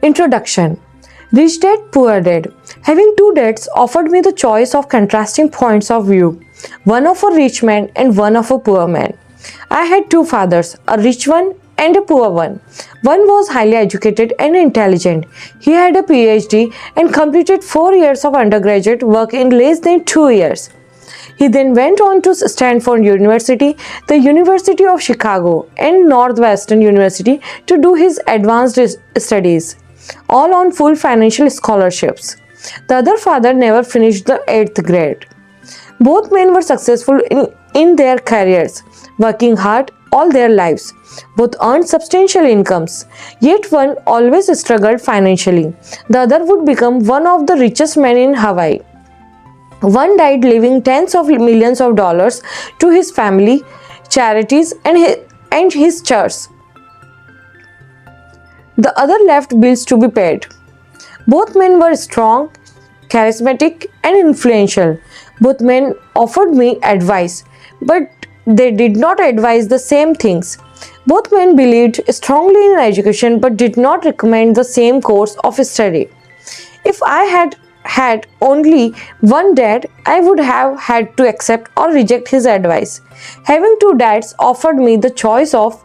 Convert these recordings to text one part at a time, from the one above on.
Introduction. Rich Dad, Poor Dad. Having two dads offered me the choice of contrasting points of view, one of a rich man and one of a poor man. I had two fathers, a rich one and a poor one. One was highly educated and intelligent. He had a PhD and completed 4 years of undergraduate work in less than 2 years. He then went on to Stanford University, the University of Chicago, and Northwestern University to do his advanced studies, all on full financial scholarships. The other father never finished the 8th grade. Both men were successful in their careers, working hard all their lives. Both earned substantial incomes, yet one always struggled financially. The other would become one of the richest men in Hawaii. One died leaving tens of millions of dollars to his family, charities, and his church. The other left bills to be paid. Both men were strong, charismatic, and influential. Both men offered me advice, but they did not advise the same things. Both men believed strongly in education but did not recommend the same course of study. If I had only one dad, I would have had to accept or reject his advice. Having two dads offered me the choice of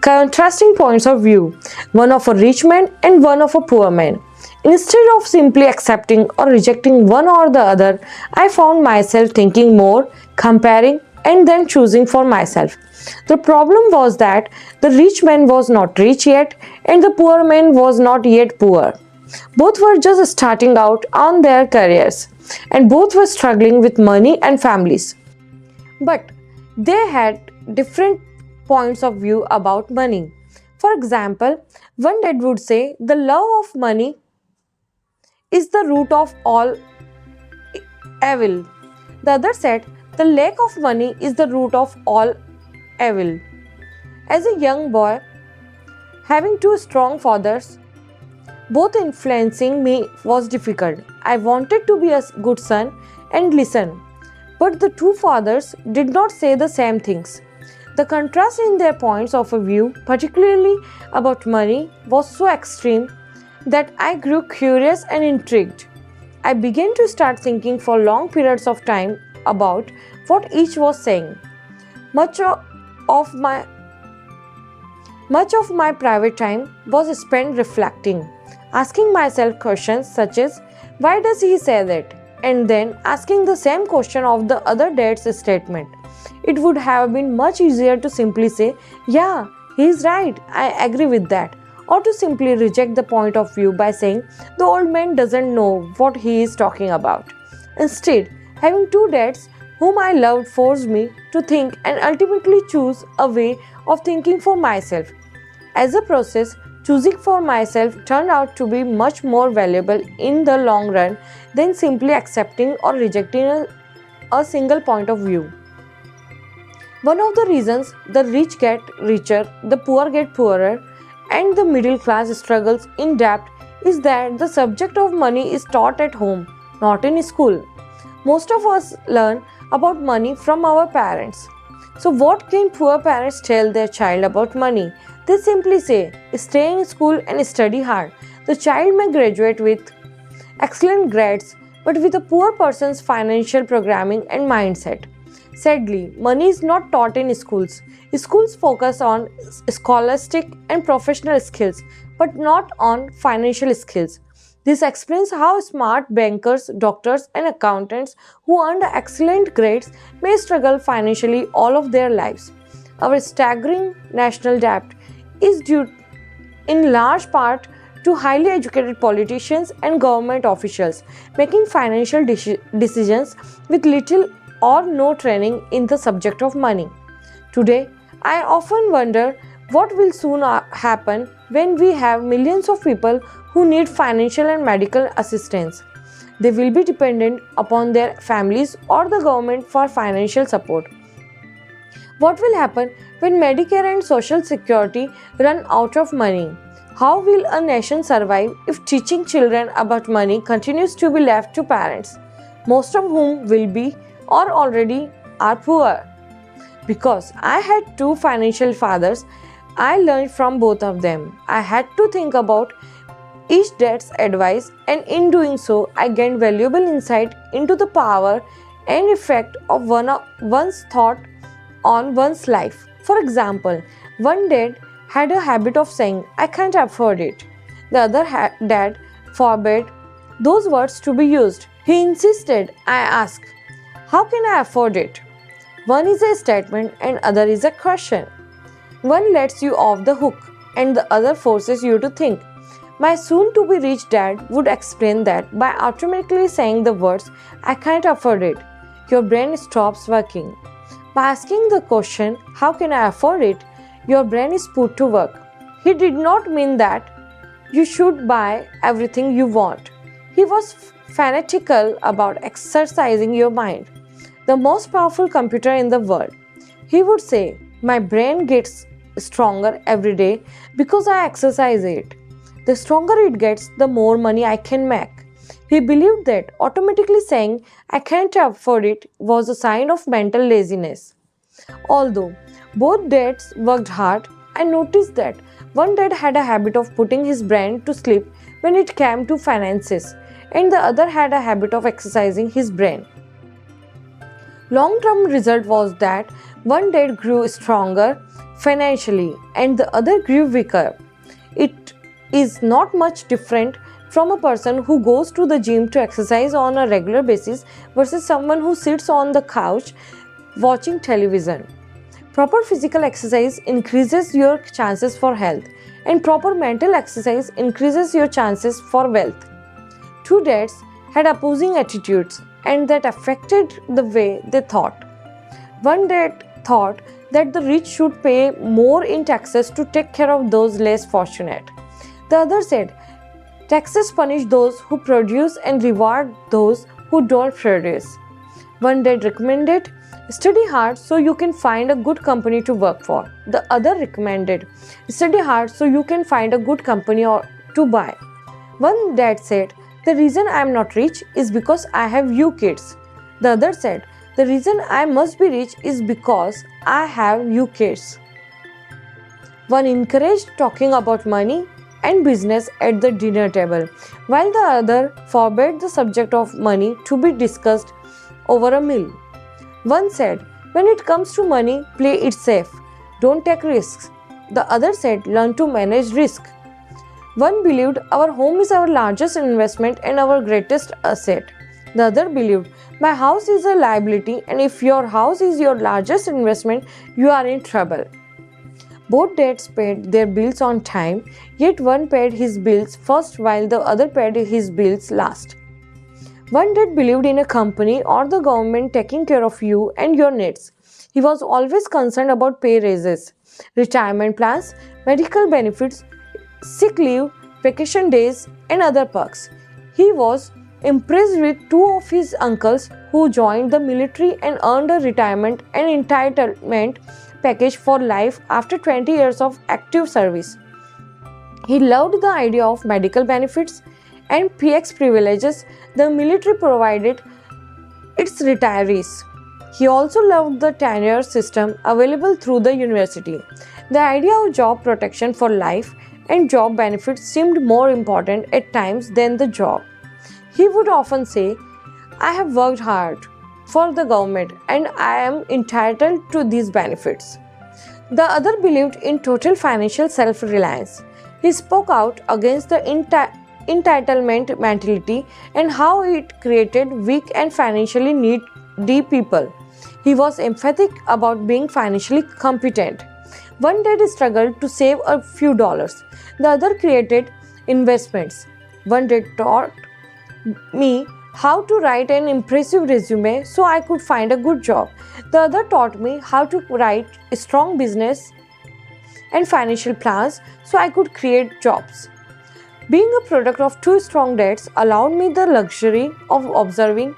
contrasting points of view, one of a rich man and one of a poor man. Instead of simply accepting or rejecting one or the other, I found myself thinking more, comparing, and then choosing for myself. The problem was that the rich man was not rich yet, and the poor man was not yet poor. Both were just starting out on their careers, and both were struggling with money and families. But they had different points of view about money. For example, one dad would say the love of money is the root of all evil. The other said the lack of money is the root of all evil. As a young boy, having two strong fathers, both influencing me, was difficult. I wanted to be a good son and listen, but the two fathers did not say the same things. The contrast in their points of view, particularly about money, was so extreme that I grew curious and intrigued. I began to start thinking for long periods of time about what each was saying. Much of my private time was spent reflecting, asking myself questions such as, why does he say that? And then asking the same question of the other dad's statement. It would have been much easier to simply say, yeah, he is right, I agree with that. Or to simply reject the point of view by saying, the old man doesn't know what he is talking about. Instead, having two dads whom I loved forced me to think and ultimately choose a way of thinking for myself. As a process, choosing for myself turned out to be much more valuable in the long run than simply accepting or rejecting a single point of view. One of the reasons the rich get richer, the poor get poorer, and the middle class struggles in debt is that the subject of money is taught at home, not in school. Most of us learn about money from our parents. So what can poor parents tell their child about money? They simply say, stay in school and study hard. The child may graduate with excellent grades, but with a poor person's financial programming and mindset. Sadly, money is not taught in schools. Schools focus on scholastic and professional skills, but not on financial skills. This explains how smart bankers, doctors, and accountants who earned excellent grades may struggle financially all of their lives. Our staggering national debt is due in large part to highly educated politicians and government officials making financial decisions with little or no training in the subject of money. Today, I often wonder what will soon happen when we have millions of people who need financial and medical assistance. They will be dependent upon their families or the government for financial support. What will happen when Medicare and Social Security run out of money? How will a nation survive if teaching children about money continues to be left to parents, most of whom will be or already are poor? Because I had two financial fathers, I learned from both of them. I had to think about each dad's advice, and in doing so, I gained valuable insight into the power and effect of one's thought on one's life. For example, one dad had a habit of saying, "I can't afford it." The other dad forbade those words to be used. He insisted. I asked, "How can I afford it?" One is a statement and other is a question. One lets you off the hook and the other forces you to think. My soon-to-be rich dad would explain that by automatically saying the words, "I can't afford it," your brain stops working. By asking the question, "How can I afford it?" your brain is put to work. He did not mean that you should buy everything you want. He was fanatical about exercising your mind, the most powerful computer in the world. He would say, "My brain gets stronger every day because I exercise it. The stronger it gets, the more money I can make." He believed that automatically saying, "I can't afford it," was a sign of mental laziness. Although both dads worked hard, I noticed that one dad had a habit of putting his brain to sleep when it came to finances, and the other had a habit of exercising his brain. Long-term result was that one dad grew stronger financially and the other grew weaker. It is not much different from a person who goes to the gym to exercise on a regular basis versus someone who sits on the couch watching television. Proper physical exercise increases your chances for health, and proper mental exercise increases your chances for wealth. Two dads had opposing attitudes, and that affected the way they thought. One dad thought that the rich should pay more in taxes to take care of those less fortunate. The other said, "Taxes punish those who produce and reward those who don't produce." One dad recommended, "Study hard so you can find a good company to work for." The other recommended, "Study hard so you can find a good company to buy." One dad said, "The reason I am not rich is because I have you kids." The other said, "The reason I must be rich is because I have you kids." One encouraged talking about money and business at the dinner table, while the other forbade the subject of money to be discussed over a meal. One said, "When it comes to money, play it safe. Don't take risks." The other said, "Learn to manage risk." One believed our home is our largest investment and our greatest asset. The other believed, "My house is a liability, and if your house is your largest investment, you are in trouble." Both dads paid their bills on time, yet one paid his bills first while the other paid his bills last. One dad believed in a company or the government taking care of you and your needs. He was always concerned about pay raises, retirement plans, medical benefits, sick leave, vacation days, and other perks. He was impressed with two of his uncles who joined the military and earned a retirement and entitlement package for life after 20 years of active service. He loved the idea of medical benefits and PX privileges the military provided its retirees. He also loved the tenure system available through the university. The idea of job protection for life and job benefits seemed more important at times than the job. He would often say, "I have worked hard for the government and I am entitled to these benefits." The other believed in total financial self-reliance. He spoke out against the entitlement mentality and how it created weak and financially needy people. He was emphatic about being financially competent. One dad struggled to save a few dollars. The other created investments. One dad taught me how to write an impressive resume so I could find a good job. The other taught me how to write strong business and financial plans so I could create jobs. Being a product of two strong dads allowed me the luxury of observing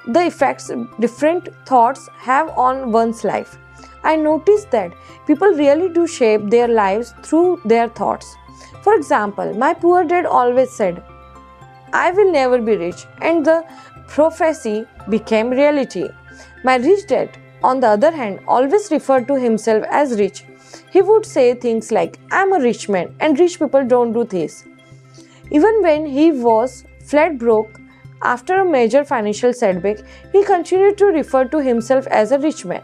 the effects different thoughts have on one's life. I noticed that people really do shape their lives through their thoughts. For example, my poor dad always said, "I will never be rich," and the prophecy became reality. My rich dad, on the other hand, always referred to himself as rich. He would say things like, "I'm a rich man and rich people don't do this." Even when he was flat broke after a major financial setback, he continued to refer to himself as a rich man.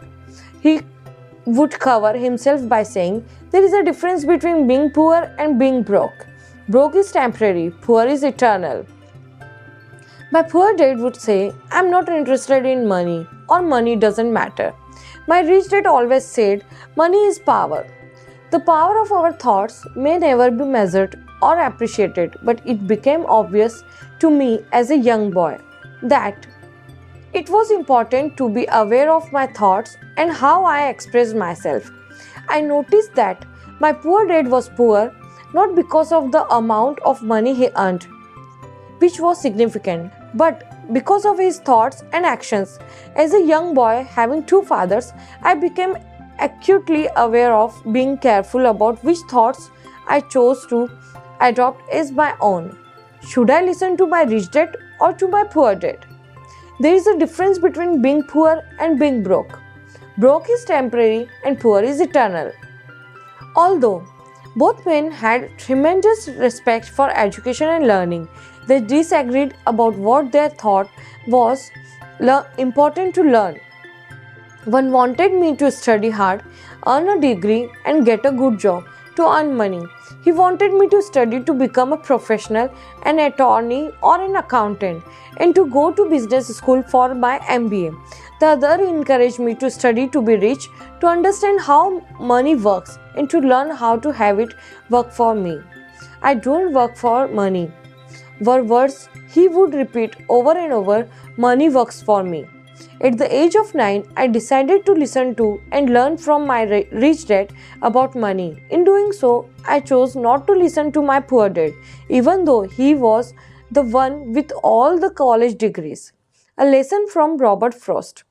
He would cover himself by saying, "There is a difference between being poor and being broke. Broke is temporary, poor is eternal." My poor dad would say, "I'm not interested in money, or money doesn't matter." My rich dad always said, "Money is power." The power of our thoughts may never be measured or appreciated, but it became obvious to me as a young boy that it was important to be aware of my thoughts and how I expressed myself. I noticed that my poor dad was poor not because of the amount of money he earned, which was significant, but because of his thoughts and actions. As a young boy having two fathers, I became acutely aware of being careful about which thoughts I chose to adopt as my own. Should I listen to my rich dad or to my poor dad? There is a difference between being poor and being broke. Broke is temporary and poor is eternal. Although both men had tremendous respect for education and learning, they disagreed about what they thought was important to learn. One wanted me to study hard, earn a degree, and get a good job to earn money. He wanted me to study to become a professional, an attorney, or an accountant, and to go to business school for my MBA. The other encouraged me to study to be rich, to understand how money works, and to learn how to have it work for me. "I don't work for money," were words he would repeat over and over. "Money works for me." At the age of 9, I decided to listen to and learn from my rich dad about money. In doing so, I chose not to listen to my poor dad, even though he was the one with all the college degrees. A lesson from Robert Frost.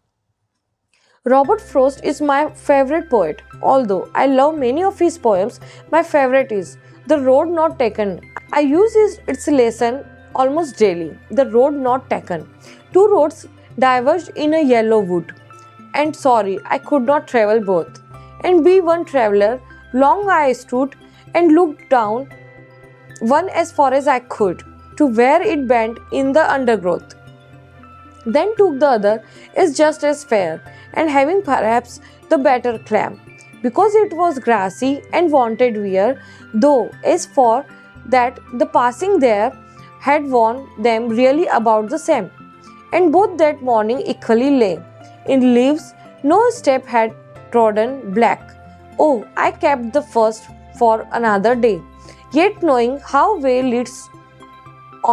Robert Frost is my favorite poet. Although I love many of his poems, my favorite is "The Road Not Taken." I use its lesson almost daily. The road not taken. Two roads diverged in a yellow wood, and sorry, I could not travel both. And be one traveler, long I stood and looked down one as far as I could, to where it bent in the undergrowth. Then took the other is just as fair, and having perhaps the better climb, because it was grassy and wanted wear, though as for that the passing there had worn them really about the same. And both that morning equally lay in leaves, no step had trodden black. Oh, I kept the first for another day, yet knowing how way leads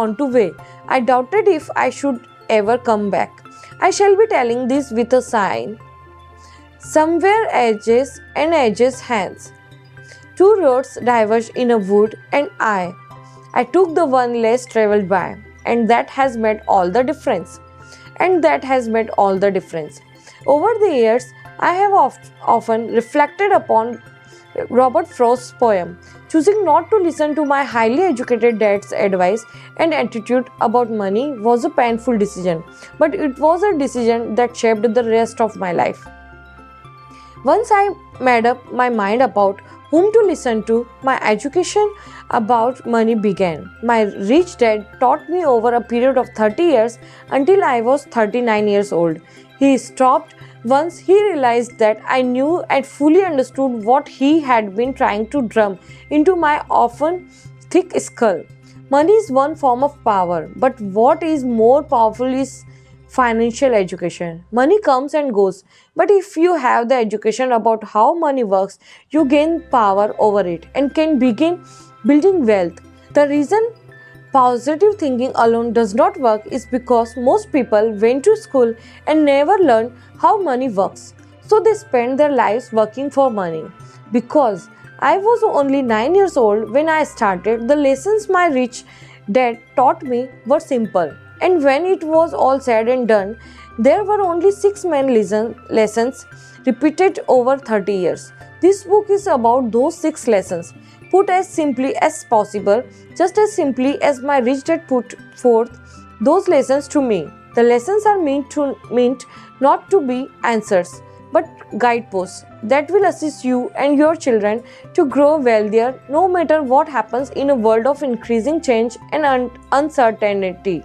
on to way, I doubted if I should ever come back. I shall be telling this with a sign. Somewhere edges and edges hands. Two roads diverged in a wood, and I took the one less traveled by, and that has made all the difference. And that has made all the difference. Over the years, I have often reflected upon Robert Frost's poem. Choosing not to listen to my highly educated dad's advice and attitude about money was a painful decision, but it was a decision that shaped the rest of my life. Once I made up my mind about whom to listen to, my education about money began. My rich dad taught me over a period of 30 years until I was 39 years old. He stopped once he realized that I knew and fully understood what he had been trying to drum into my often thick skull. Money is one form of power, but what is more powerful is financial education. Money comes and goes, but if you have the education about how money works, you gain power over it and can begin building wealth. The reason positive thinking alone does not work is because most people went to school and never learned how money works. So they spend their lives working for money. Because I was only 9 years old when I started, the lessons my rich dad taught me were simple. And when it was all said and done, there were only 6 main lessons repeated over 30 years. This book is about those 6 lessons, put as simply as possible, just as simply as my rich dad put forth those lessons to me. The lessons are meant not to be answers, but guideposts that will assist you and your children to grow wealthier no matter what happens in a world of increasing change and uncertainty.